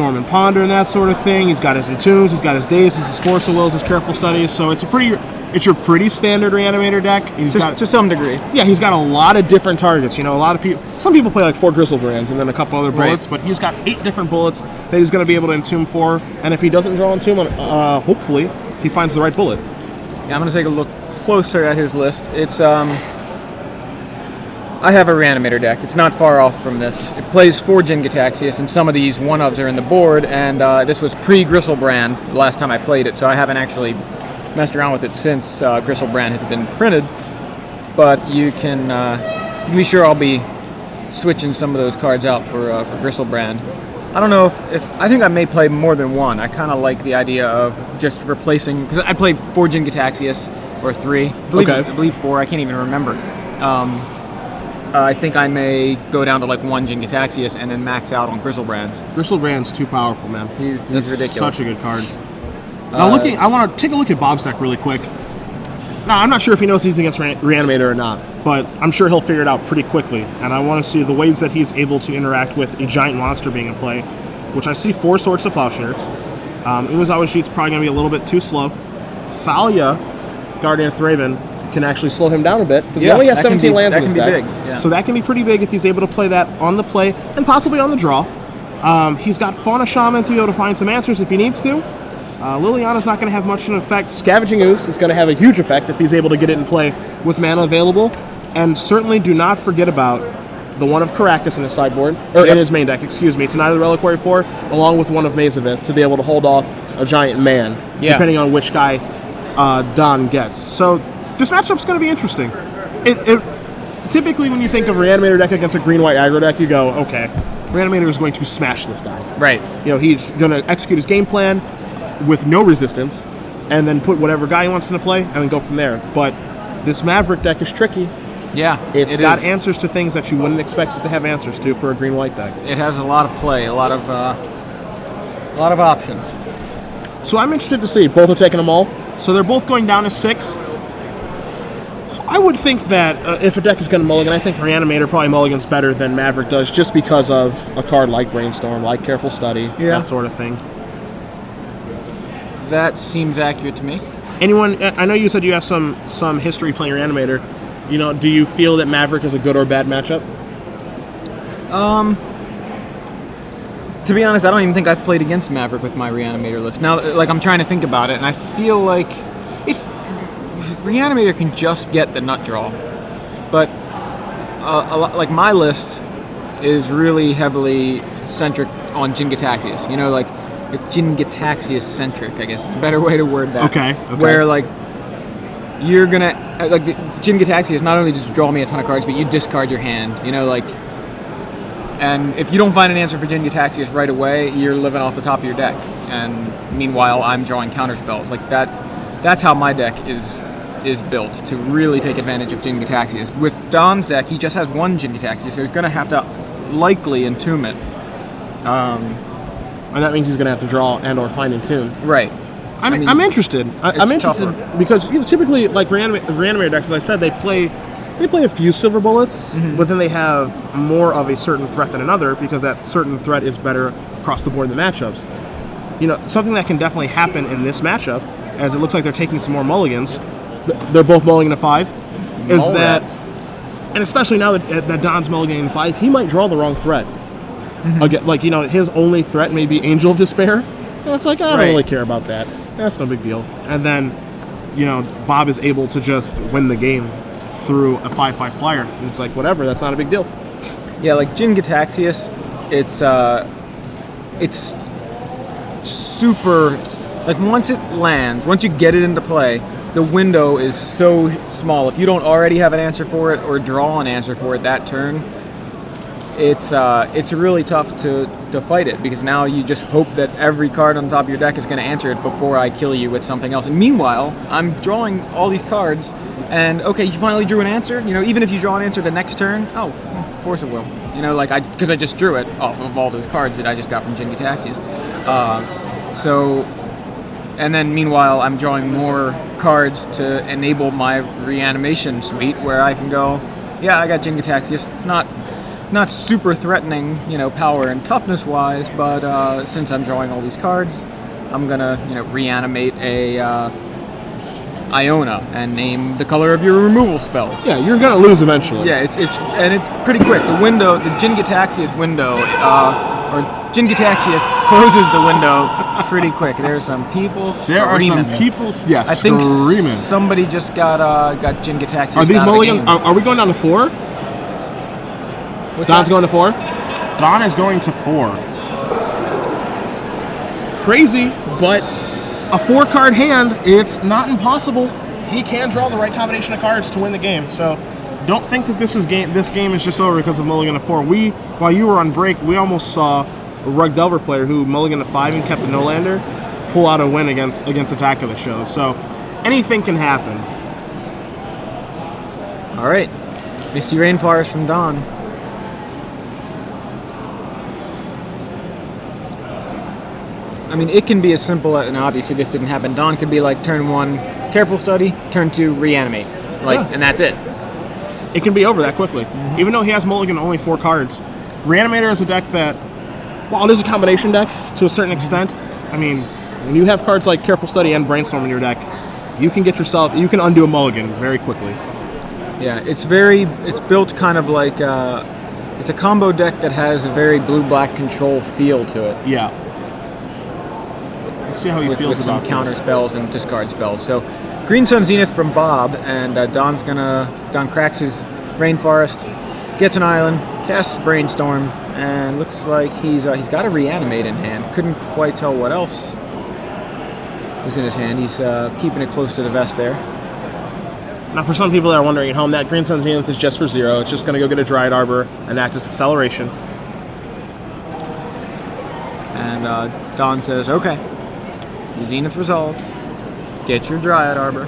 Brainstorm and Ponder and that sort of thing. He's got his Entombs, he's got his Dazes, his Force of Wills, his Careful Studies. So it's your pretty standard Reanimator deck. To some degree. Yeah, he's got a lot of different targets. You know, some people play like 4 Gristlebrands and then a couple other bullets, but he's got 8 different bullets that he's going to be able to Entomb for. And if he doesn't draw Entomb, hopefully he finds the right bullet. Yeah, I'm going to take a look closer at his list. It's I have a Reanimator deck. It's not far off from this. It plays 4 Jin-Gitaxias, and some of these 1-ofs are in the board, and this was pre-Gristlebrand the last time I played it, so I haven't actually messed around with it since Gristlebrand has been printed. But you can be sure I'll be switching some of those cards out for Gristlebrand. I don't know if I think I may play more than one. I kind of like the idea of just replacing, because I played 4 Jin-Gitaxias, or 3. I believe 4, I can't even remember. I think I may go down to like 1 Jin-Gitaxias and then max out on Gristlebrand. Gristlebrand's too powerful, man. He's ridiculous. Such a good card. Now I want to take a look at Bob's deck really quick. Now, I'm not sure if he knows he's against Reanimator or not, but I'm sure he'll figure it out pretty quickly. And I want to see the ways that he's able to interact with a giant monster being in play, which I see 4 Swords to Plowshares. Umezawa Sheet's probably going to be a little bit too slow. Thalia, Guardian of Thraben, can actually slow him down a bit, because he only has 17 lands in his deck. Big. Yeah. So that can be pretty big if he's able to play that on the play, and possibly on the draw. He's got Fauna Shaman to be able to find some answers if he needs to. Liliana's not going to have much of an effect. Scavenging Ooze is going to have a huge effect if he's able to get it in play with mana available. And certainly do not forget about the one of Caracas in his sideboard, or in his main deck, excuse me, tonight of the Reliquary 4, along with one of Mazavith to be able to hold off a giant man, depending on which guy Don gets. So this matchup's going to be interesting. Typically, when you think of Reanimator deck against a green-white aggro deck, you go, okay, Reanimator is going to smash this guy. Right. You know, he's going to execute his game plan with no resistance, and then put whatever guy he wants into play, and then go from there. But this Maverick deck is tricky. Yeah, it's got answers to things that you wouldn't expect it to have answers to for a green-white deck. It has a lot of play, a lot of options. So I'm interested to see. Both are taking them all. So they're both going down to 6. I would think that if a deck is going to mulligan, I think Reanimator probably mulligans better than Maverick does, just because of a card like Brainstorm, like Careful Study, that sort of thing. That seems accurate to me. Anyone? I know you said you have some history playing Reanimator. You know, do you feel that Maverick is a good or bad matchup? To be honest, I don't even think I've played against Maverick with my Reanimator list. Now, like, I'm trying to think about it, and I feel like if Reanimator can just get the nut draw, but like my list is really heavily centric on Jin-Gitaxias. You know, like, it's Jin-Gitaxias centric, I guess. A better way to word that. Okay. Where, like, you're gonna, like, Jin-Gitaxias not only just draw me a ton of cards, but you discard your hand, you know, like, and if you don't find an answer for Jin-Gitaxias right away, you're living off the top of your deck. And meanwhile, I'm drawing counter spells. Like, that's how my deck is built, to really take advantage of Jin-Gitaxias. With Don's deck, he just has 1 Jin-Gitaxias, so he's gonna have to likely Entomb it. And that means he's going to have to draw and or find Entomb. Right. I'm interested. I'm interested because, you know, typically, like Reanimator decks, as I said, they play a few silver bullets, but then they have more of a certain threat than another, because that certain threat is better across the board in the matchups. You know, something that can definitely happen in this matchup, as it looks like they're taking some more mulligans. They're both mulligan to 5. Is that, and especially now that Don's mulliganing 5, he might draw the wrong threat. Again, like, you know, his only threat may be Angel of Despair. And it's like, I don't really care about that. That's no big deal. And then, you know, Bob is able to just win the game through a 5/5 flyer. And it's like, whatever, that's not a big deal. Yeah, like Jin-Gitaxias, it's super, like, once it lands, once you get it into play, the window is so small. If you don't already have an answer for it or draw an answer for it that turn, it's really tough to fight it, because now you just hope that every card on the top of your deck is going to answer it before I kill you with something else. And meanwhile, I'm drawing all these cards, and okay, you finally drew an answer. You know, even if you draw an answer the next turn, Force of Will. You know, like, because I just drew it off of all those cards that I just got from Jin-Gitaxias. And then meanwhile, I'm drawing more cards to enable my reanimation suite, where I can go, yeah, I got Jin-Gitaxias, not super threatening, power and toughness wise, but since I'm drawing all these cards, I'm gonna, reanimate a Iona and name the color of your removal spells. Yeah, you're gonna lose eventually. Yeah, it's pretty quick. The window, the Jin Gitaxias window, or Jin Gitaxias closes the window pretty quick. There's some people screaming. There are some people, yes, I think screaming. Somebody just got Jin Gitaxias. Are these out of the mulligans? game. Are we going down to 4? Don's going to 4? Don is going to 4. Crazy, but a 4-card hand, it's not impossible. He can draw the right combination of cards to win the game. So don't think that this game is just over because of Mulligan to 4. While you were on break, we almost saw a Rug Delver player who Mulligan to 5 and kept a no-lander pull out a win against Attack of the Show. So anything can happen. All right, Misty Rainforest from Don. I mean, it can be as simple as, and obviously this didn't happen. Don could be like turn 1, careful study, turn 2, reanimate, and that's it. It can be over that quickly. Even though he has Mulligan only 4 cards, Reanimator is a deck that, while it is a combination deck to a certain extent, I mean, when you have cards like Careful Study and Brainstorm in your deck, you can undo a Mulligan very quickly. Yeah, it's built kind of like, it's a combo deck that has a very blue-black control feel to it. Yeah. See how he feels with about some counter this. spells and discard spells. So, Green Sun Zenith from Bob, and Don cracks his Rainforest, gets an island, casts Brainstorm, and looks like he's got a Reanimate in hand. Couldn't quite tell what else was in his hand. He's keeping it close to the vest there. Now, for some people that are wondering at home, that Green Sun Zenith is just for 0. It's just going to go get a Dryad Arbor and act as acceleration. And Don says, okay. Zenith resolves. Get your Dryad Arbor.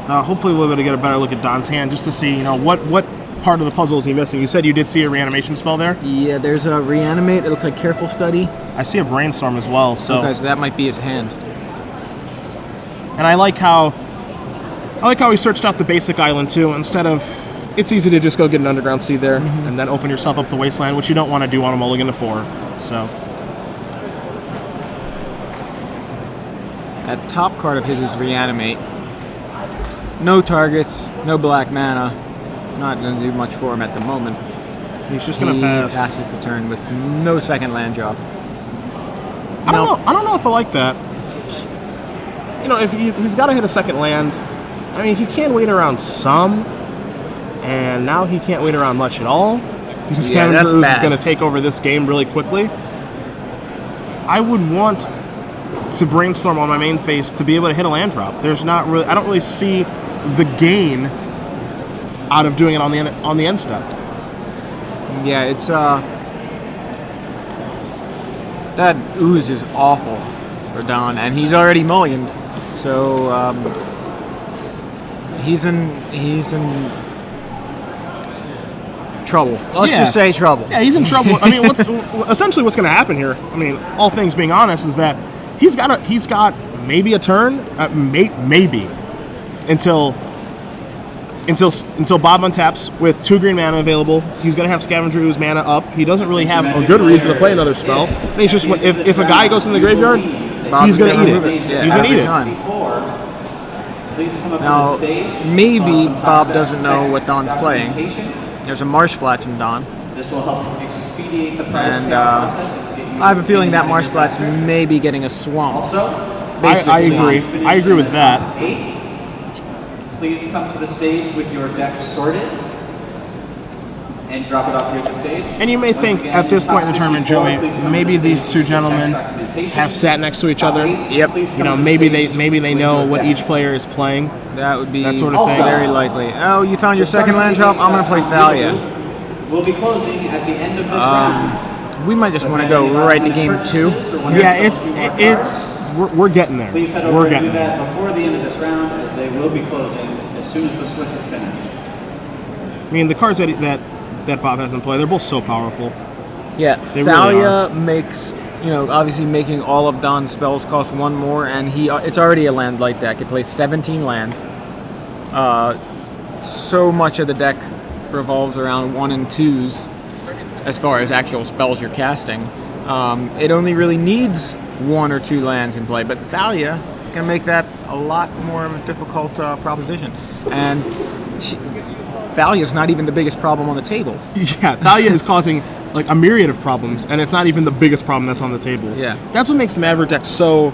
Hopefully we'll be able to get a better look at Don's hand just to see, what part of the puzzle is he missing. You said you did see a reanimation spell there? Yeah, there's a Reanimate. It looks like Careful Study. I see a Brainstorm as well. So. Okay, so that might be his hand. And I like how he searched out the basic island too. Instead of, it's easy to just go get an Underground Sea there and then open yourself up the Wasteland, which you don't want to do on a Mulligan to 4. So. That top card of his is Reanimate. No targets, no black mana. Not going to do much for him at the moment. He's just going to pass. He passes the turn with no second land drop. I don't know if I like that. If he's got to hit a second land, I mean, he can wait around some, and now he can't wait around much at all because Scavenger Ooze is going to take over this game really quickly. I would want to Brainstorm on my main phase to be able to hit a land drop. I don't really see the gain out of doing it on the end step. Yeah, it's that Ooze is awful for Don, and he's already mulliganed, so he's in trouble. Let's just say trouble. Yeah, he's in trouble. I mean, essentially what's going to happen here? I mean, all things being honest, is that he's got maybe a turn, maybe until Bob untaps with 2 green mana available. He's going to have Scavenger Ooze mana up. He doesn't really have a good reason to play another spell. And he's just, if a guy goes in the graveyard, he's going to eat it. Yeah, he's going to eat it. Now, maybe Bob doesn't know what Don's playing. There's a Marsh Flats from Don. This will help expedite the price And I have a feeling that Marsh Flats may be getting a swamp. I agree. I agree with that. Please come to the stage with your deck sorted and drop it off here at the stage. And you may think at this point in the tournament, Joey, maybe these 2 gentlemen have sat next to each other. Yep. Maybe they know what each player is playing. That would be that sort of thing. Very likely. Oh, you found your second land drop? I'm going to play Thalia. We'll be closing at the end of this round. We might just want to go right to game 2. Yeah, we're getting there. Please head over We're and getting do that there. before the end of this round, as they will be closing as soon as the Swiss is finished. I mean, the cards that Bob has in play, they're both so powerful. Yeah, They Thalia really makes obviously making all of Don's spells cost 1 more, and it's already a land light deck. It plays 17 lands. So much of the deck revolves around 1 and 2s as far as actual spells you're casting. It only really needs 1 or 2 lands in play, but Thalia is going to make that a lot more of a difficult proposition. And Thalia is not even the biggest problem on the table. Yeah, Thalia is causing like a myriad of problems, and it's not even the biggest problem that's on the table. Yeah, that's what makes the Maverick deck so,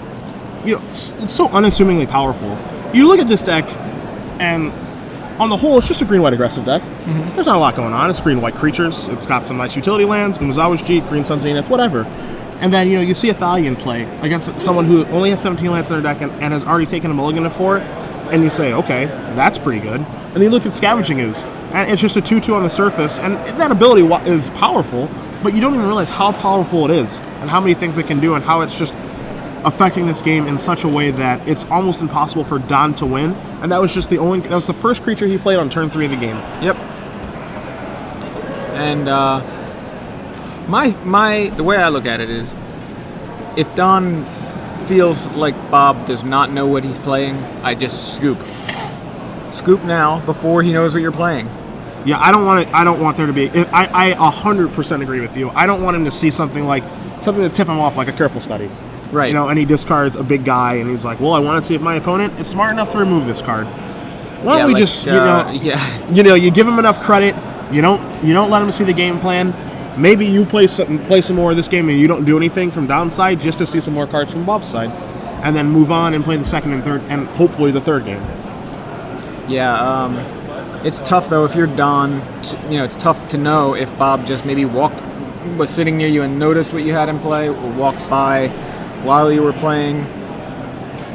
it's so unassumingly powerful. You look at this deck, and on the whole, it's just a green-white aggressive deck. Mm-hmm. There's not a lot going on. It's green-white creatures. It's got some nice utility lands, Umezawa's Cheat, Green Sun Zenith, whatever. And then, you see a Thalia in play against someone who only has 17 lands in their deck and has already taken a mulligan of 4, and you say, okay, that's pretty good. And you look at Scavenging Ooze, and it's just a 2/2 on the surface, and that ability is powerful, but you don't even realize how powerful it is, and how many things it can do, and how it's just affecting this game in such a way that it's almost impossible for Don to win. And that was just that was the first creature he played on turn 3 of the game. Yep. And the way I look at it is, if Don feels like Bob does not know what he's playing, I just scoop. Scoop now before he knows what you're playing. Yeah, I don't want there to be. I 100% agree with you. I don't want him to see something to tip him off, like a careful study. Right. And he discards a big guy, and he's like, well, I want to see if my opponent is smart enough to remove this card. Why don't we just, you give him enough credit. You don't let him see the game plan. Maybe you play some more of this game, and you don't do anything from Don's side just to see some more cards from Bob's side, and then move on and play the second and third, and hopefully the third game. Yeah, it's tough though if you're Don. It's tough to know if Bob just maybe was sitting near you and noticed what you had in play, or walked by while you were playing,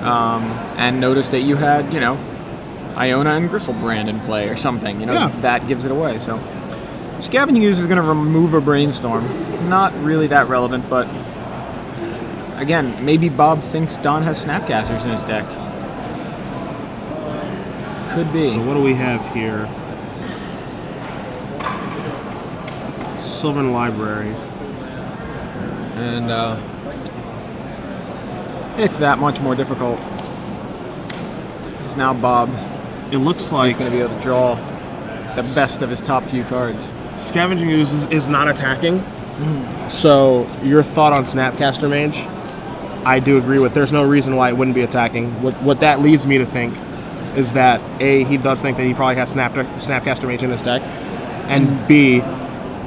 and noticed that you had, Iona and Gristlebrand in play or something. That gives it away. So Scavenging Ooze is going to remove a Brainstorm. Not really that relevant, but again, maybe Bob thinks Don has Snapcasters in his deck. Could be. So what do we have here? Sylvan Library. And it's that much more difficult. Because now Bob, it looks like he's going to be able to draw the best of his top few cards. Scavenging Ooze is not attacking. So your thought on Snapcaster Mage, I do agree with. There's no reason why it wouldn't be attacking. What that leads me to think is that A, he does think that he probably has Snapcaster Mage in his deck, and B,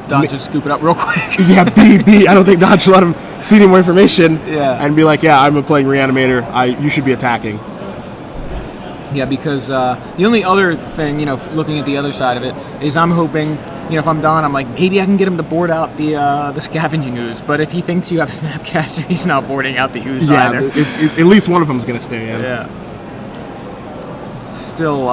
Don should scoop it up real quick. Yeah, B, I don't think Don should let him see any more information. Yeah. And be like, yeah, I'm playing Reanimator. You should be attacking. Yeah, because the only other thing, looking at the other side of it, is I'm hoping, if I'm Don, I'm like, maybe I can get him to board out the Scavenging Ooze. But if he thinks you have Snapcaster, he's not boarding out the Ooze either. Yeah, at least one of them is going to stay in. Yeah. Still,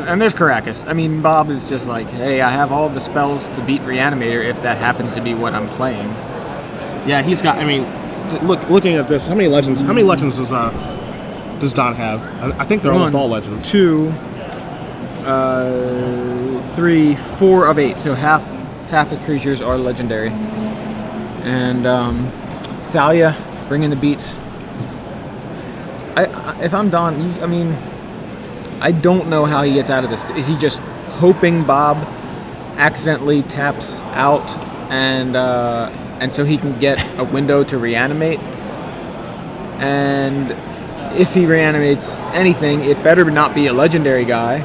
and there's Caracas. I mean, Bob is just like, hey, I have all the spells to beat Reanimator if that happens to be what I'm playing. Yeah, he's got. I mean, looking at this, how many legends does Don have? I think they're almost all legends. 2, 3, 4 of 8. So half his creatures are legendary. And Thalia bringing the beats. If I'm Don, I don't know how he gets out of this. Is he just hoping Bob accidentally taps out and so he can get a window to reanimate? And if he reanimates anything, it better not be a legendary guy.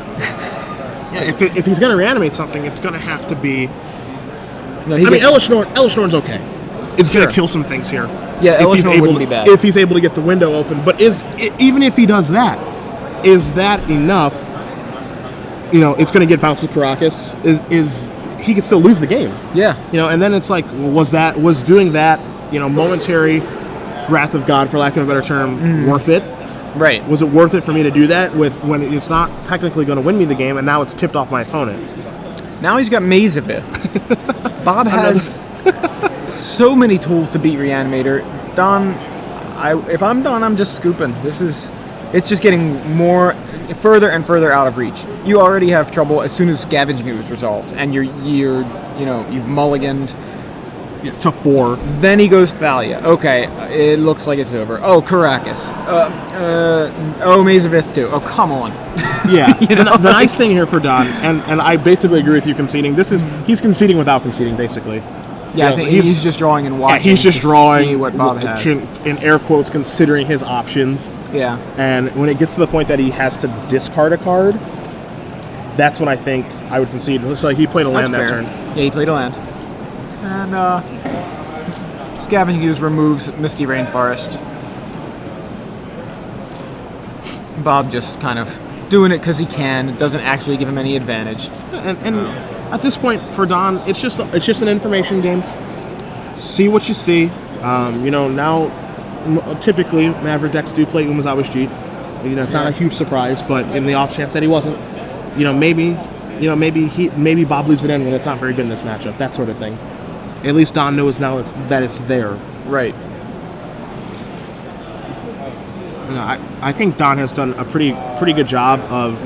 Yeah, if he's going to reanimate something, it's going to have to be... No, Elesh Norn's okay. It's going to kill some things here. Yeah, Elesh Norn wouldn't be bad. If he's able to get the window open. But even if he does that, is that enough? It's going to get bounced with Caracas. Is he could still lose the game? Yeah. And then it's like, was doing that, momentary wrath of God, for lack of a better term, worth it? Right. Was it worth it for me to do that when it's not technically going to win me the game, and now it's tipped off my opponent? Now he's got Mazavith. Bob has so many tools to beat Reanimator. Don, if I'm Don, I'm just scooping. It's just getting further and further out of reach. You already have trouble as soon as Scavenging Ooze resolves, and you've mulliganed. to 4. Then he goes Thalia. Okay, it looks like it's over. Oh, Caracas. Mazavith too. Oh, come on. Yeah. The nice thing here for Don, and I basically agree with you conceding. He's conceding without conceding, basically. Yeah, I think he's just drawing and watching. Yeah, he's just drawing. See what Bob has. In air quotes, considering his options. Yeah. And when it gets to the point that he has to discard a card, that's when I think I would concede. It looks like he played a land that turn. Yeah, he played a land. And Scavenging Ooze removes Misty Rainforest. Bob just kind of doing it because he can. It doesn't actually give him any advantage. And at this point for Don, it's just an information game. See what you see. Now typically Maverick decks do play Umezawa's Jeet. It's not a huge surprise, but in the off chance that he wasn't, maybe Bob leaves it in when it's not very good in this matchup. That sort of thing. At least Don knows now that it's there. Right. I think Don has done a pretty good job of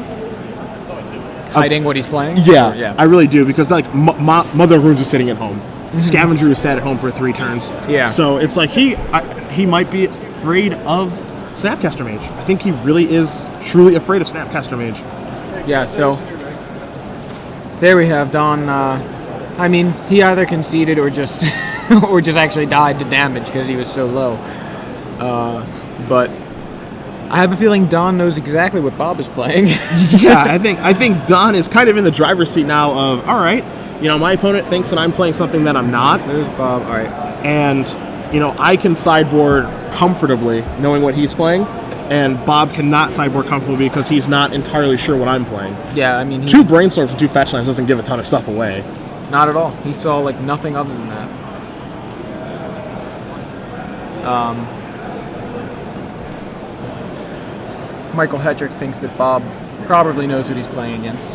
hiding what he's playing. Yeah, I really do, because like Mother of Runes is sitting at home. Scavenger is sat at home for 3 turns. Yeah. So it's like he might be afraid of Snapcaster Mage. I think he really is truly afraid of Snapcaster Mage. Yeah. So there we have Don. He either conceded or just actually died to damage because he was so low. But I have a feeling Don knows exactly what Bob is playing. Yeah, I think Don is kind of in the driver's seat now of, all right, my opponent thinks that I'm playing something that I'm not. So there's Bob, all right. And, I can sideboard comfortably knowing what he's playing, and Bob cannot sideboard comfortably because he's not entirely sure what I'm playing. Yeah, 2 Brainstorms and 2 Fetch Lands doesn't give a ton of stuff away. Not at all. He saw like nothing other than that. Michael Hetrick thinks that Bob probably knows what he's playing against,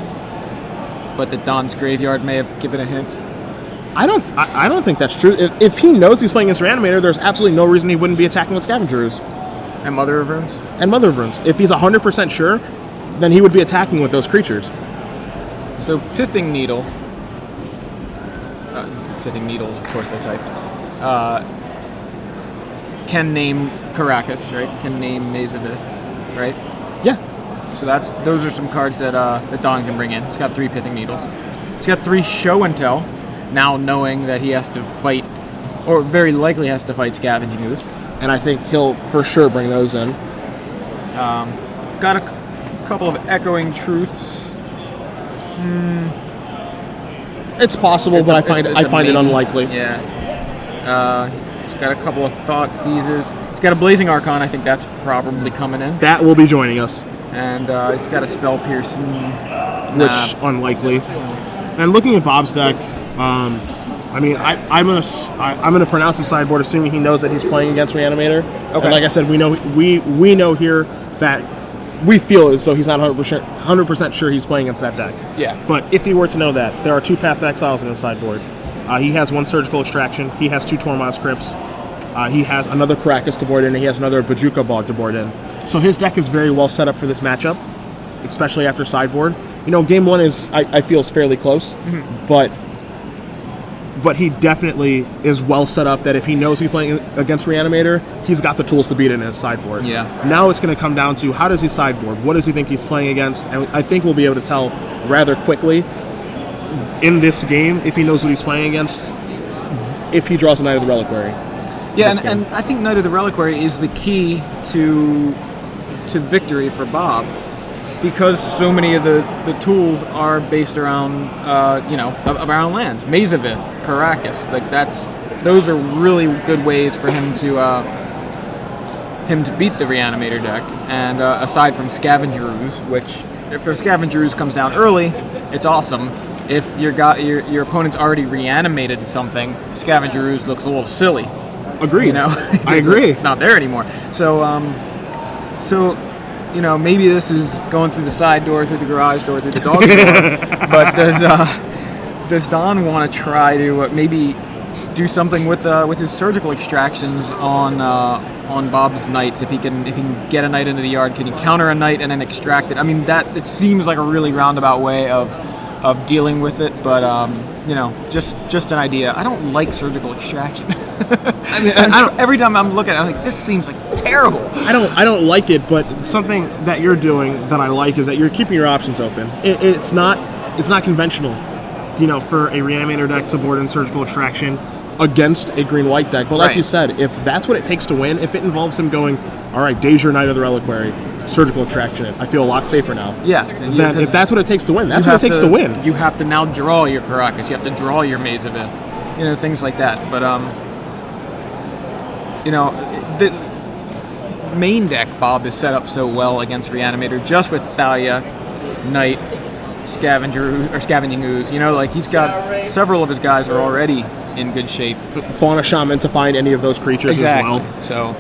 but that Don's Graveyard may have given a hint. I don't think that's true. If he knows he's playing against Reanimator, there's absolutely no reason he wouldn't be attacking with Scavenger Ooze. And Mother of Runes? And Mother of Runes. If he's 100% sure, then he would be attacking with those creatures. So Pithing Needle. Pithing Needles, of course I typed. Can name Caracas, right? Can name Mazavith, right? Yeah. So those are some cards that Don can bring in. He's got 3 Pithing Needles. He's got 3 Show and Tell, now knowing that he has to fight, or very likely has to fight Scavenging Ooze. And I think he'll for sure bring those in. He's got a couple of Echoing Truths. It's possible, but I find it unlikely. Yeah. He's got a couple of Thought Seizes. He's got a Blazing Archon. I think that's probably coming in. That will be joining us. And he's got a Spell Piercing, which unlikely. And looking at Bob's deck, I'm gonna pronounce the sideboard assuming he knows that he's playing against Reanimator. Okay. And like I said, we know here that we feel as though he's not 100% sure he's playing against that deck. Yeah. But if he were to know that, there are 2 Path Exiles in his sideboard. He has 1 Surgical Extraction. He has 2 Tormod's Crypts. He has another Caracas to board in, and he has another Bajuka Bog to board in. So his deck is very well set up for this matchup, especially after sideboard. Game 1 I feel is fairly close, but he definitely is well set up that if he knows he's playing against Reanimator, he's got the tools to beat it in his sideboard. Yeah. Now it's going to come down to how does he sideboard? What does he think he's playing against? And I think we'll be able to tell rather quickly in this game if he knows what he's playing against, if he draws a Knight of the Reliquary. Yeah, and I think Knight of the Reliquary is the key to victory for Bob, because so many of the tools are based around around lands. Mazavith, Caracas, those are really good ways for him to beat the Reanimator deck. And aside from Scavenger Ooze, which if a Scavenger Ooze comes down early, it's awesome. If your opponent's already reanimated something, Scavenger Ooze looks a little silly. Agreed. I agree. It's not there anymore. So maybe this is going through the side door, through the garage door, through the dog door. But does Don want to try to maybe do something with his Surgical Extractions on Bob's Knights? If he can get a Knight into the yard, can he counter a Knight and then extract it? I mean, it seems like a really roundabout way of of dealing with it, but you know, just an idea. I don't like surgical extraction. I mean, every time I'm looking at it, I'm like, this seems like terrible. I don't like it, but something that you're doing that I like is that you're keeping your options open. It's not conventional, you know, for a Reanimator deck to board in surgical extraction against a green-white deck. But like Right. you said, if that's what it takes to win, if it involves him going, all right, Dazier, Knight of the Reliquary, surgical extraction it, I feel a lot safer now. Yeah. Then if that's what it takes to win, that's what it takes to win. You have to now draw your Caracas. You have to draw your Maze of Ith. You know, things like that. But you know, the main deck Bob is set up so well against Reanimator, just with Thalia, Knight, Scavenging Ooze. You know, like he's got several of his guys are already in good shape. Fauna Shaman to find any of those creatures as well. So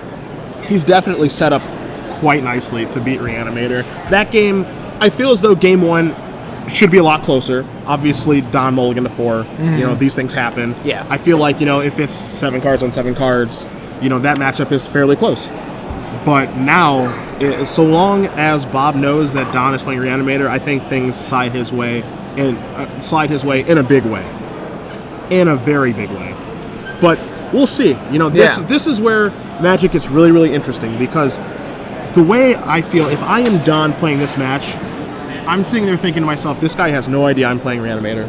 He's definitely set up quite nicely to beat Reanimator. That game, I feel as though game 1 should be a lot closer. Obviously, Don Mulligan to 4. You know, these things happen. Yeah. I feel like, you know, if it's 7 cards on 7 cards, you know, that matchup is fairly close. But now, so long as Bob knows that Don is playing Reanimator, I think things slide his way in a big way. In a very big way. But we'll see. You know, this is where Magic gets really, really interesting, because the way I feel, if I am Don playing this match, I'm sitting there thinking to myself, this guy has no idea I'm playing Reanimator.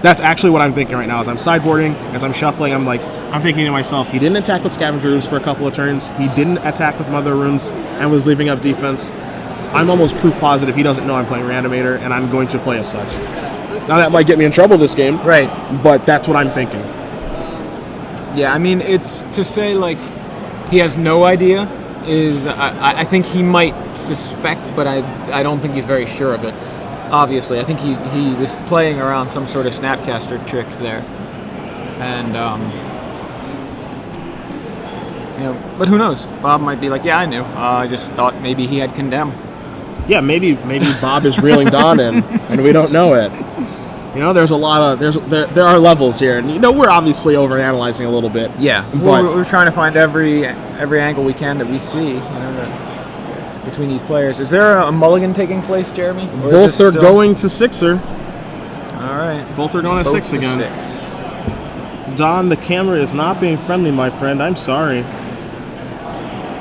That's actually what I'm thinking right now. As I'm sideboarding, as I'm shuffling, I'm thinking to myself, he didn't attack with Scavenger Runes for a couple of turns. He didn't attack with Mother Runes and was leaving up defense. I'm almost proof positive he doesn't know I'm playing Reanimator, and I'm going to play as such. Now that might get me in trouble this game, right, but that's what I'm thinking. Yeah, I mean, it's to say like he has no idea is I think he might suspect, but I don't think he's very sure of it. Obviously, I think he was playing around some sort of Snapcaster tricks there, and you know, but who knows? Bob might be like, yeah, I knew. I just thought maybe he had Condemn. Yeah, maybe Bob is reeling Don in, and we don't know it. You know, there's a lot of there are levels here, and you know we're obviously overanalyzing a little bit. Yeah, but we're trying to find every angle we can that we see. You know, between these players, is there a mulligan taking place, Jeremy? Or both are going to Sixer. All right, both are going to six again. Don, the camera is not being friendly, my friend. I'm sorry.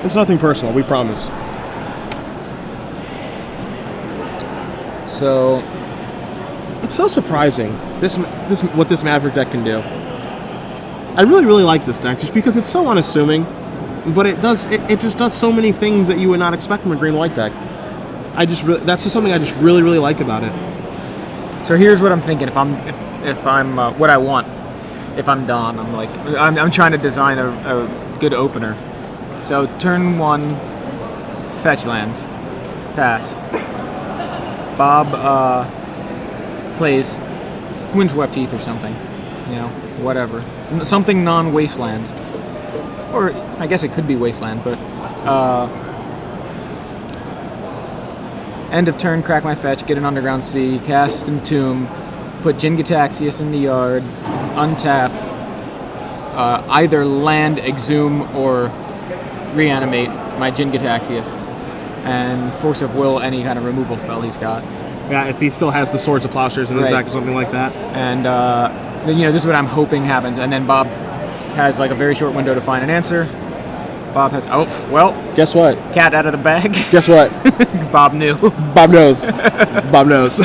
It's nothing personal. We promise. So. It's so surprising what this Maverick deck can do. I really, really like this deck just because it's so unassuming, but it just does so many things that you would not expect from a green-white deck. That's just something I just really, really like about it. So here's what I'm thinking. If I'm what I want, if I'm Don, I'm trying to design a good opener. So turn 1, fetch land, pass. Bob plays Windswept Heath or something, you know, whatever. Something non-wasteland. Or, I guess it could be wasteland, but, end of turn, crack my fetch, get an Underground Sea, cast Entomb, put Jin-Gitaxias in the yard, untap, either land, exhume, or reanimate my Jin-Gitaxias, and Force of Will any kind of removal spell he's got. Yeah, if he still has the Swords of Plowshares in his deck or something like that. And, you know, this is what I'm hoping happens. And then Bob has, like, a very short window to find an answer. Bob has... Oh, well... Guess what? Cat out of the bag. Guess what? Bob knew. Bob knows. Bob knows.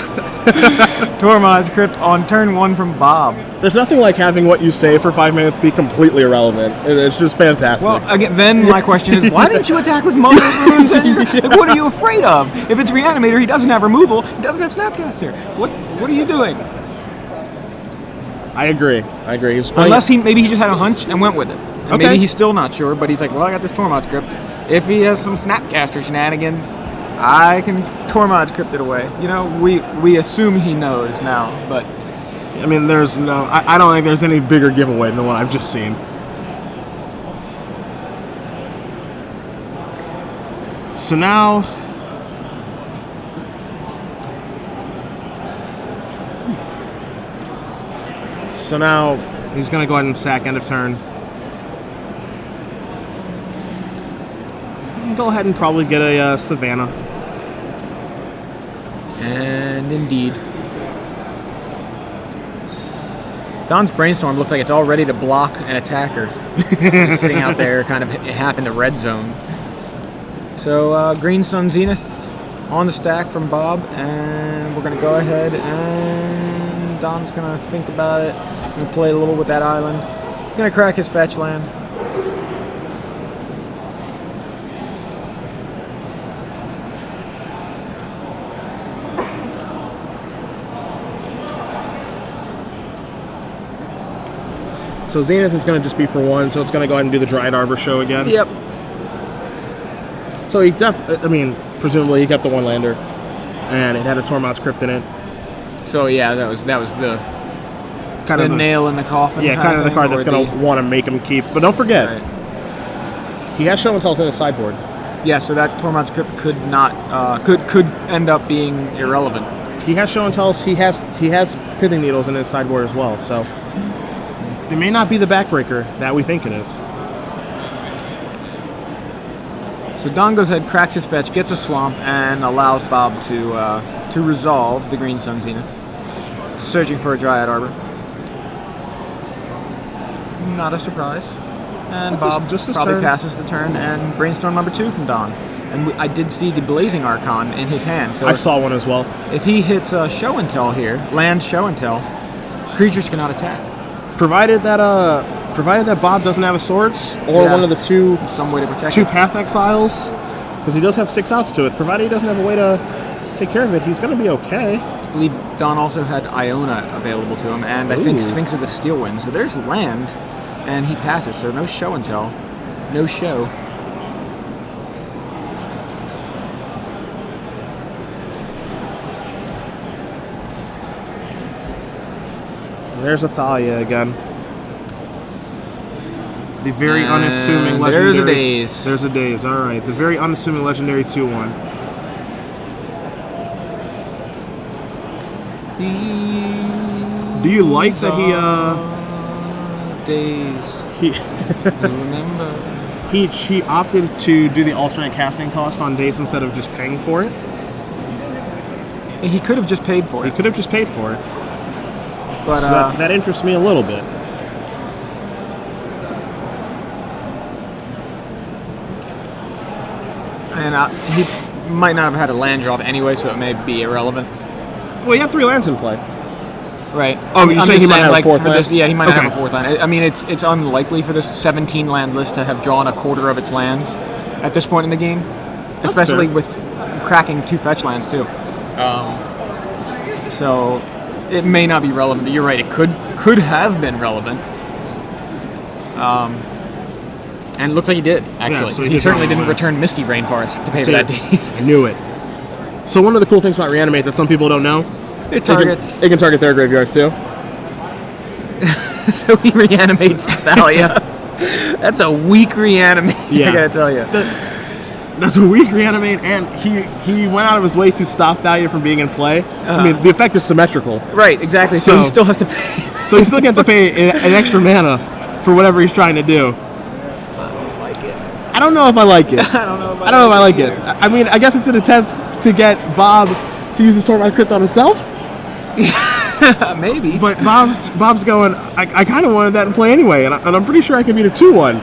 Tormod's Crypt on turn 1 from Bob. There's nothing like having what you say for 5 minutes be completely irrelevant. It's just fantastic. Well, again, then my question is, why didn't you attack with Mother Runes? Like, what are you afraid of? If it's Reanimator, he doesn't have removal. He doesn't have Snapcaster. What are you doing? I agree. He was Unless maybe he just had a hunch and went with it. And maybe he's still not sure, but he's like, well, I got this Tormod's Crypt. If he has some Snapcaster shenanigans, I can Tormod's Crypt it away. You know, we assume he knows now, but... I mean, there's no... I don't think there's any bigger giveaway than the one I've just seen. So now... he's going to go ahead and sack end of turn. Go ahead and probably get a Savannah. And indeed. Don's Brainstorm looks like it's all ready to block an attacker. Just sitting out there kind of half in the red zone. So Green Sun Zenith on the stack from Bob, and we're going to go ahead and Don's going to think about it. Going to play a little with that island. He's going to crack his fetch land. So Zenith is going to just be for 1, so it's going to go ahead and do the Dryad Arbor show again. Yep. So I mean, presumably he kept the 1-lander, and it had a Tormod's Crypt in it. So yeah, that was the Kind of the nail in the coffin. Yeah, kind of the card that's going to want to make him keep. But don't forget, he has Show and Tells in his sideboard. Yeah, so that Tormod's Crypt could not could end up being irrelevant. He has Show and Tells. He has Pithing Needles in his sideboard as well. So it may not be the backbreaker that we think it is. So Don goes ahead, cracks his fetch, gets a swamp, and allows Bob to resolve the Green Sun Zenith. Searching for a Dryad Arbor. Not a surprise. And Bob probably passes the turn, and Brainstorm number 2 from Don. And I did see the Blazing Archon in his hand. So I saw one as well. If he hits Show and Tell here, land Show and Tell, creatures cannot attack. Provided that Bob doesn't have a Swords or one of the some way to protect two Path Exiles, because he does have 6 outs to it. Provided he doesn't have a way to take care of it, he's going to be okay. I believe Don also had Iona available to him, and I think Sphinx of the Steelwind. So there's land, and he passes. So no Show and Tell, no show. There's Athalia again. The very unassuming legendary. There's a Daze. There's a Daze. All right. The very unassuming legendary 2/1. Do you like that Daze. Remember. He opted to do the alternate casting cost on Daze instead of just paying for it. He could have just paid for it. He could have just paid for it. But so that interests me a little bit. And he might not have had a land drop anyway, so it may be irrelevant. Well, he had 3 lands in play. Right. Oh, you're saying he might have a 4th land? Yeah, he might have a 4th land. I mean, it's unlikely for this 17-land list to have drawn a quarter of its lands at this point in the game, especially with cracking 2 fetch lands too. So it may not be relevant. But you're right. It could have been relevant. And it looks like he did, actually. Yeah, so he certainly didn't return Misty Rainforest to pay for that Daze. I knew it. So one of the cool things about Reanimate that some people don't know, it targets. It can target their graveyard too. So he reanimates Thalia. That's a weak reanimate, I gotta tell you. That's a weak reanimate, and he went out of his way to stop Thalia from being in play. I mean, the effect is symmetrical. Right, exactly. So he still has to pay. So he's still going to pay an extra mana for whatever he's trying to do. I don't know if I like it. I don't know if I like it. I mean, I guess it's an attempt to get Bob to use his Tormod Crypt on himself. Maybe. But Bob's going, I kind of wanted that in play anyway, and I'm pretty sure I can beat a 2/1.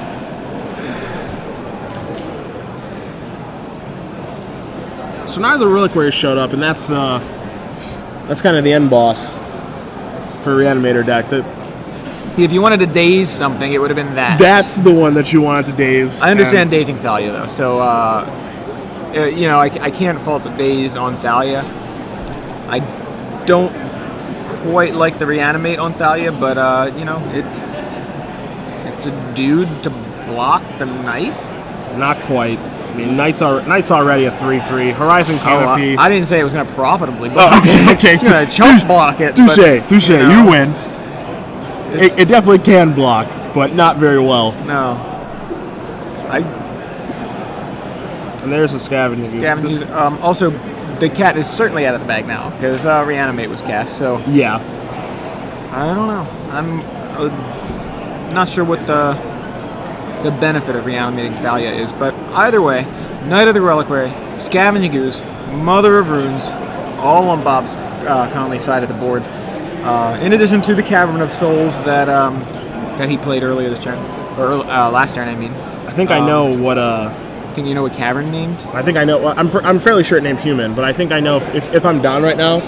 So now the Reliquary showed up, and that's kind of the end boss for Reanimator deck. If you wanted to daze something, it would have been that. That's the one that you wanted to daze. I understand dazing Thalia, though. So, I can't fault the daze on Thalia. I don't quite like the reanimate on Thalia, but, it's a dude to block the Knight? Not quite. I mean, Knight's already a 3/3. Horizon Canopy. I didn't say it was going to profitably block it. Okay. It's going to chump block it. Touche. You win. It definitely can block, but not very well. No. And there's a Scavenging. Also, the cat is certainly out of the bag now, because Reanimate was cast, so... Yeah. I don't know. I'm not sure what the benefit of reanimating Thalia is, but either way, Knight of the Reliquary, Scavenging Goose, Mother of Runes, all on Bob's Conley side of the board. In addition to the Cavern of Souls that he played earlier this turn, or last turn, I mean. I think I know what. Think you know what Cavern named? I think I know. Well, I'm fairly sure it named Human, but I think I know if I'm down right now.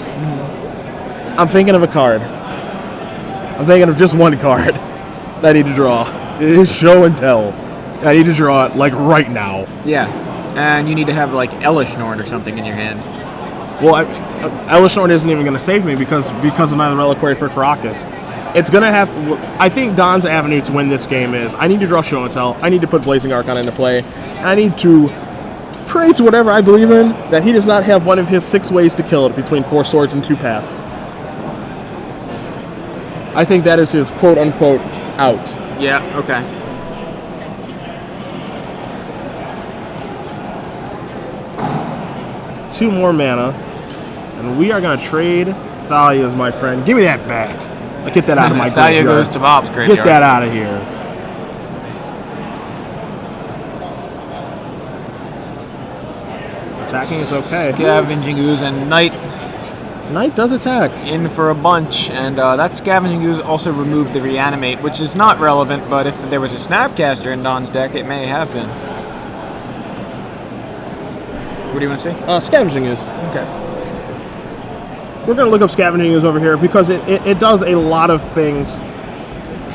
I'm thinking of a card. I'm thinking of just one card that I need to draw. It is Show and Tell. I need to draw it like right now. Yeah, and you need to have like Elishnorn or something in your hand. Well, Elishnorn isn't even going to save me because of my Reliquary for Caracas. It's going to have. I think Don's avenue to win this game is I need to draw Show and Tell. I need to put Blazing Archon into play. And I need to pray to whatever I believe in that he does not have one of his 6 ways to kill it between 4 swords and 2 paths. I think that is his quote-unquote out. Yeah, okay. Two more mana, and we are going to trade Thalia's, my friend. Give me that back. I'll get that out of my Thalia graveyard. goes to Bob's graveyard. Get that out of here. Attacking is okay. Scavenging Ooze and Knight Knight does attack. in for a bunch, and that Scavenging Ooze also removed the Reanimate, which is not relevant, but if there was a Snapcaster in Don's deck, it may have been. What do you want to see? Scavenging is. Okay. We're going to look up Scavenging is over here because it does a lot of things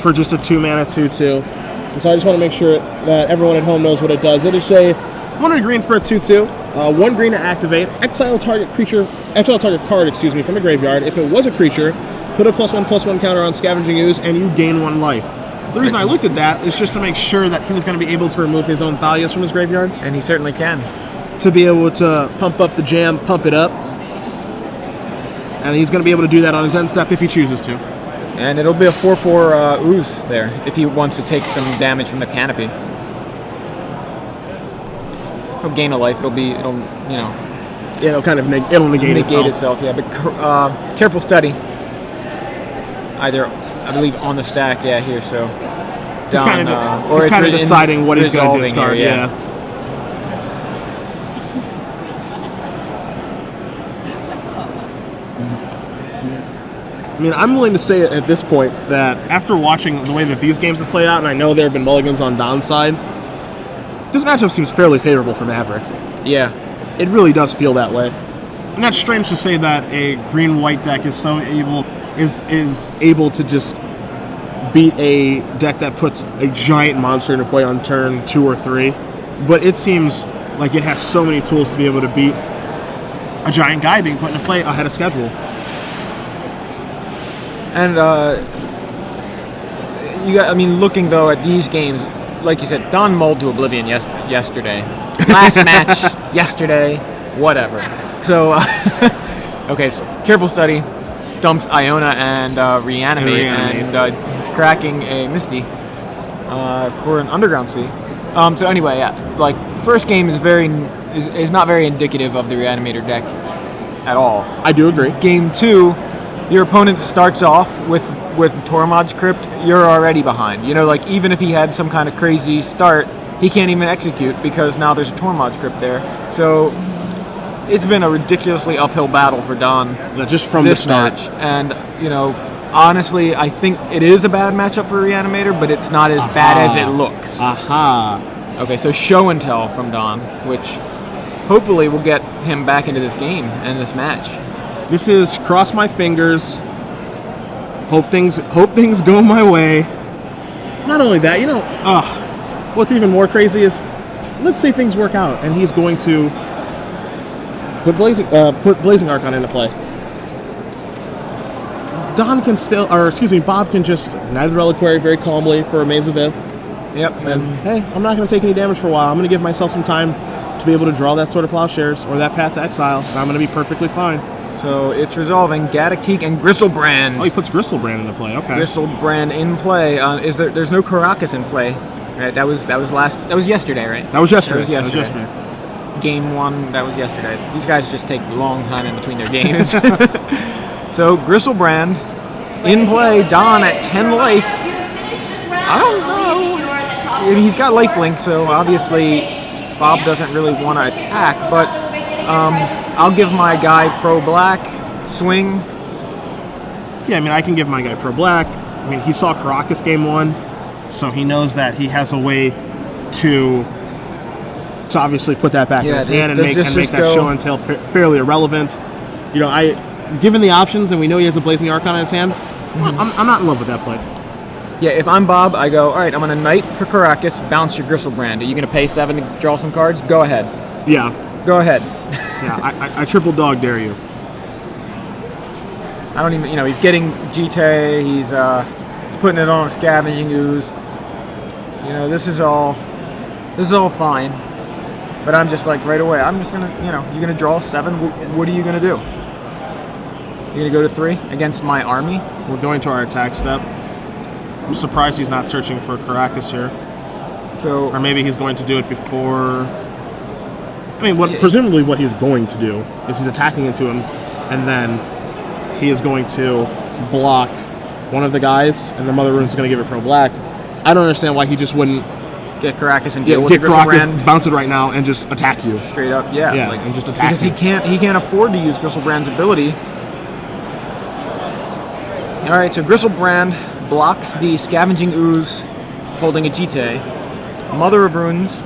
for just a 2-mana 2/2. And so I just want to make sure that everyone at home knows what it does. It is a 1 green for a 2/2. 1 green to activate. Exile target card, from a graveyard. If it was a creature, put a +1/+1 counter on Scavenging Ooze, and you gain 1 life. The reason I looked at that is just to make sure that he was going to be able to remove his own Thalias from his graveyard. And he certainly can. To be able to pump up the jam, pump it up. And he's going to be able to do that on his end step if he chooses to. And it'll be a 4/4 Ooze there if he wants to take some damage from the canopy. He'll gain a life. It'll It'll negate itself. Yeah, but careful study. Either, I believe, on the stack. Yeah, here. So He's kind of deciding what he's going to discard. Here, yeah. I mean, I'm willing to say at this point that after watching the way that these games have played out, and I know there have been mulligans on Don's side, this matchup seems fairly favorable for Maverick. Yeah. It really does feel that way. And that's strange to say that a green-white deck is so able to just beat a deck that puts a giant monster into play on turn 2 or 3. But it seems like it has so many tools to be able to beat a giant guy being put into play ahead of schedule. And looking though at these games, like you said, Don mulled to oblivion yesterday. Last match yesterday, whatever. So, okay, so careful study. Dumps Iona and Reanimate, and he's cracking a Misty for an Underground Sea. So anyway, yeah, like first game is not very indicative of the Reanimator deck at all. I do agree. Game 2. Your opponent starts off with Tormod's Crypt, you're already behind. Like even if he had some kind of crazy start, he can't even execute because now there's a Tormod's Crypt there. So it's been a ridiculously uphill battle for Don just from this the start. match. And, honestly, I think it is a bad matchup for Reanimator, but it's not as bad as it looks. Okay, so Show and Tell from Don, which hopefully will get him back into this game and this match. This is cross my fingers, hope things go my way. Not only that, what's even more crazy is, let's say things work out and he's going to put Blazing Archon into play. Bob can just Neither Reliquary very calmly for a Maze of Ith. Yep. And hey, I'm not going to take any damage for a while. I'm going to give myself some time to be able to draw that Sword of Plowshares or that Path to Exile, and I'm going to be perfectly fine. So it's resolving. Gaddock and Gristlebrand. Oh, he puts Gristlebrand into play. Okay. Gristlebrand in play. There's no Caracas in play. Right. That was yesterday, right? That was yesterday. Game 1. That was yesterday. These guys just take a long time in between their games. So Gristlebrand in play. Don at 10 life. I don't know. He's got lifelink, so obviously Bob doesn't really want to attack, but I'll give my guy pro black swing Yeah, I mean, I can give my guy Pro Black. I mean, he saw Caracas game 1, so he knows that he has a way to obviously put that back in his hand and make that show and tell fairly irrelevant. You know, given the options, and we know he has a Blazing Archon in his hand, I'm not in love with that play. Yeah, if I'm Bob, I go, all right, I'm going to Knight for Caracas, bounce your Gristlebrand. Are you going to pay 7 to draw some cards? Go ahead. Yeah. Go ahead. Yeah, I triple dog dare you. I don't even, you know, he's getting GT, he's putting it on a Scavenging Ooze. You know, this is all fine. But I'm just like, right away, I'm just going to, you know, you're going to draw 7, what are you going to do? You're going to go to 3 against my army? We're going to our attack step. I'm surprised he's not searching for Caracas here. So, or maybe he's going to do it before. I mean, presumably what he's going to do is he's attacking into him, and then he is going to block one of the guys, and the Mother Runes is going to give it Pro Black. I don't understand why he just wouldn't get Caracas and deal with Caracas, bounce it right now, and just attack you. Straight up, yeah. Like, and just attack because you. he can't afford to use Gristlebrand's ability. All right, so Gristlebrand blocks the Scavenging Ooze holding a GT. Mother of Runes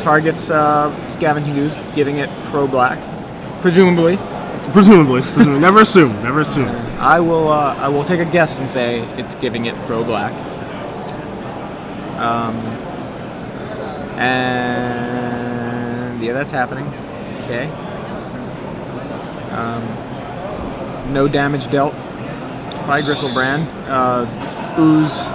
targets Scavenging Ooze, giving it Pro Black, presumably. Presumably. Never assume. Never assume. I will take a guess and say it's giving it Pro Black. And yeah, that's happening. Okay. No damage dealt by Gristlebrand. Ooze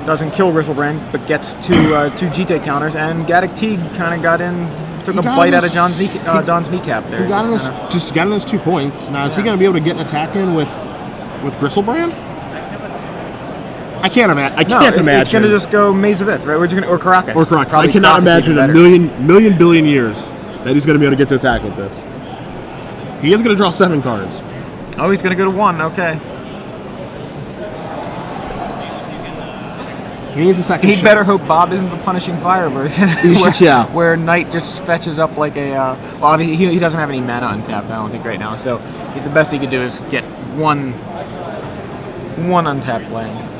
doesn't kill Gristlebrand, but gets two GT counters, and Gaddock Teague kind of got in, took a bite out of Don's kneecap there. He got in his 2 points. Now, is he going to be able to get an attack in with Gristlebrand? I can't imagine. It's going to just go Maze of Ith, right? Or Caracas. Or Caracas. Probably I cannot Caracas imagine a million billion years that he's going to be able to get to attack with this. He is going to draw 7 cards. Oh, he's going to go to 1. Okay. He needs a second. He better hope Bob isn't the Punishing Fire version, where Knight just fetches up like a. Well, he doesn't have any mana untapped, I don't think, right now. So the best he could do is get one untapped land.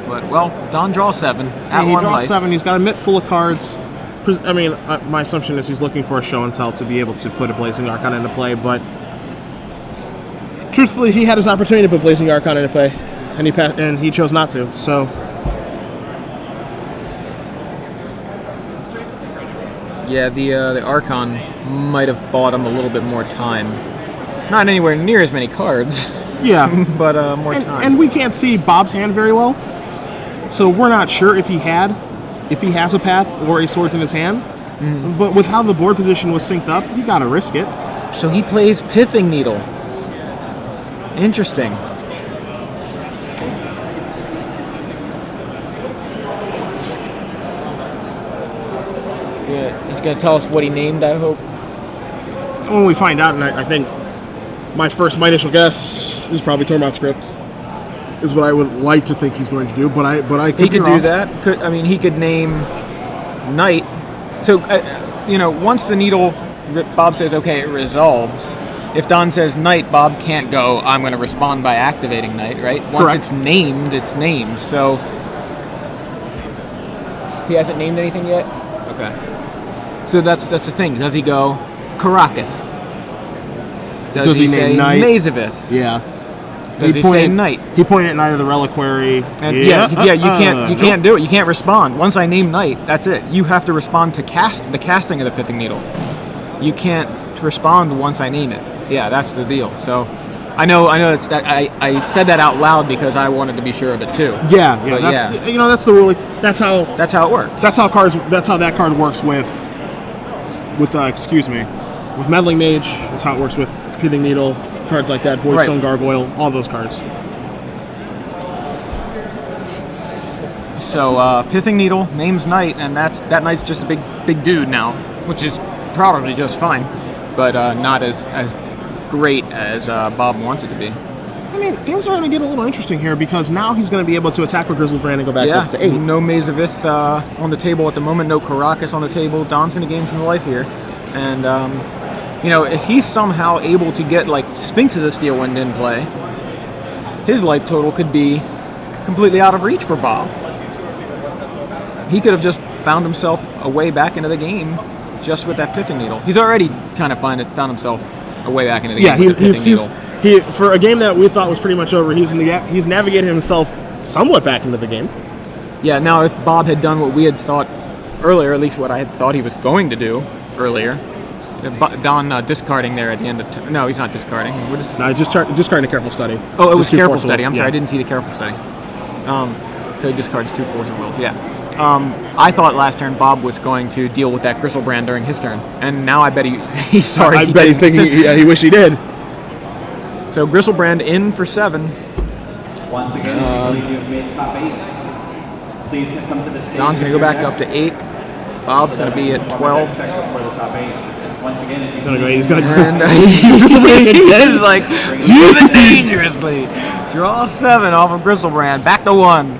But well, Don draws 7 at 1 draws life. 7. He's got a mitt full of cards. I mean, my assumption is he's looking for a show and tell to be able to put a Blazing Archon into play, but truthfully, he had his opportunity to put Blazing Archon into play, and he chose not to. So, yeah, the Archon might have bought him a little bit more time. Not anywhere near as many cards. Yeah, but more time. And we can't see Bob's hand very well, so we're not sure if he has a path or a swords in his hand. But with how the board position was synced up, you gotta risk it. So he plays Pithing Needle. Interesting. Yeah, he's gonna tell us what he named, I hope. When we find out, and I think my initial guess is probably Tormount Script, is what I would like to think he's going to do. But I could he could do that. He could name Knight. So once the needle, Bob says, okay, it resolves. If Don says Knight, Bob can't go, I'm going to respond by activating Knight, right? Once Correct. it's named. So he hasn't named anything yet? Okay. So that's the thing. Does he go Caracas? Does he say Knight? Maze of Ith? Yeah. Does he say Knight? He pointed at Knight of the Reliquary. And you can't do it. You can't respond. Once I name Knight, that's it. You have to respond to the casting of the Pithing Needle. You can't respond once I name it. Yeah, that's the deal. So I know it's that I said that out loud because I wanted to be sure of it too. Yeah. That's the ruling. That's how it works. That's how that card works with Meddling Mage. That's how it works with Pithing Needle, cards like that, Voidstone Gargoyle, all those cards. So Pithing Needle names Knight, and that Knight's just a big dude now, which is probably just fine, but not as great as Bob wants it to be. I mean, things are going to get a little interesting here because now he's going to be able to attack with Gristlebrand and go back up to 8. No Maze of Ith on the table at the moment, no Caracas on the table. Don's going to gain some life here, and You know, if he's somehow able to get like Sphinx of the Steel Wind in play, his life total could be completely out of reach for Bob. He could have just found himself a way back into the game just with that Pithing Needle. He's already kind of found himself a way back into the game with the Pithing Needle. For a game that we thought was pretty much over, he's navigated himself somewhat back into the game. Yeah, now if Bob had done what we had thought earlier, at least what I had thought he was going to do earlier, Don discarding there at the end of... No, he's not discarding. What is... No, discarding a Careful Study. Oh, it was Careful Study. I'm sorry, I didn't see the Careful Study. So he discards 2 Force of Wills, yeah. I thought last turn Bob was going to deal with that Gristlebrand during his turn, and now I bet he's sorry. I bet he's thinking he wish he did. So Gristlebrand in for 7. Once again, I believe you've made top 8. Please come to the stage. Don's going to go back up to 8. Bob's going to be at 12. Check for the top 8. Once again, if you He's going to go. And he is like moving dangerously. Draw 7 off of Gristlebrand. Back to 1.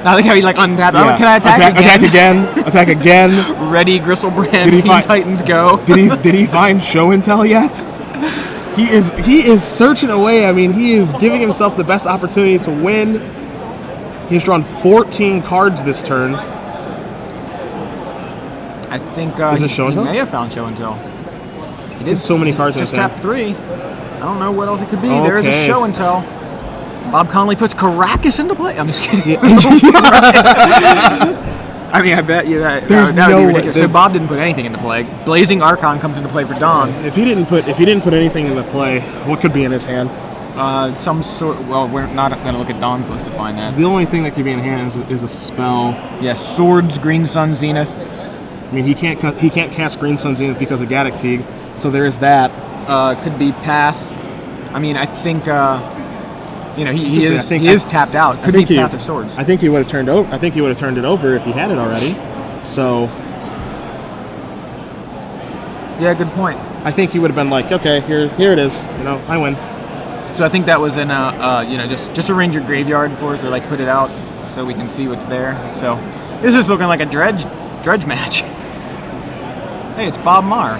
I think how he like untapped. Yeah. Oh, can I attack again? Attack again. Ready, Gristlebrand. Teen Titans go. Did he find show and tell yet? He is searching away. I mean, he is giving himself the best opportunity to win. He's drawn 14 cards this turn. I think he may have found show and tell. He did so many cards. Just tapped 3. I don't know what else it could be. Okay. There is a show and tell. Bob Conley puts Caracas into play. I'm just kidding. I mean, I bet you that would be ridiculous. So Bob didn't put anything into play. Blazing Archon comes into play for Don. If he didn't put anything into play, what could be in his hand? Some sort. Well, we're not going to look at Don's list to find that. The only thing that could be in hand is a spell. Yes, Swords, Green Sun, Zenith. I mean, he can't cast Green Sun Zenith because of Gaddock Teague, so there is that. Could be Path. I mean, I think he is tapped out. Could be Path of Swords. I think he would have turned over. I think he would have turned it over if he had it already. So yeah, good point. I think he would have been like, okay, here it is. I win. So I think that was in just arrange your graveyard for us, or like put it out so we can see what's there. So this is looking like a dredge match. Hey, it's Bob Marr.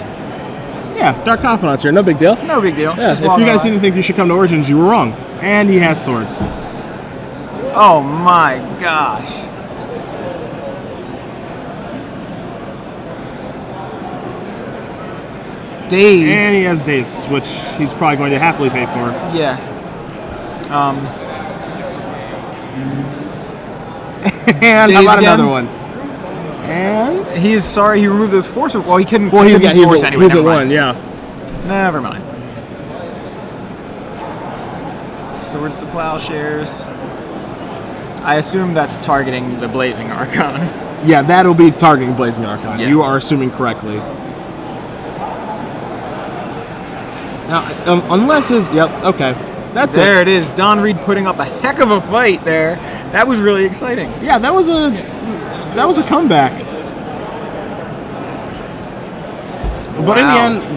Yeah, Dark Confidants here. No big deal. No big deal. Yeah, if you guys didn't think you should come to Origins, you were wrong. And he has swords. Oh my gosh. Days. And he has Days, which he's probably going to happily pay for. Yeah. And how about another one? And he is sorry he removed those force. Well, he couldn't. Well, he's anyway. He's at 1, yeah. Never mind. Swords to Plowshares. I assume that's targeting the Blazing Archon. Yeah, that'll be targeting Blazing Archon. Yeah. You are assuming correctly. Now, unless his... Yep, okay. There it is. Don Reed putting up a heck of a fight there. That was really exciting. Yeah, that was a comeback. But in the end,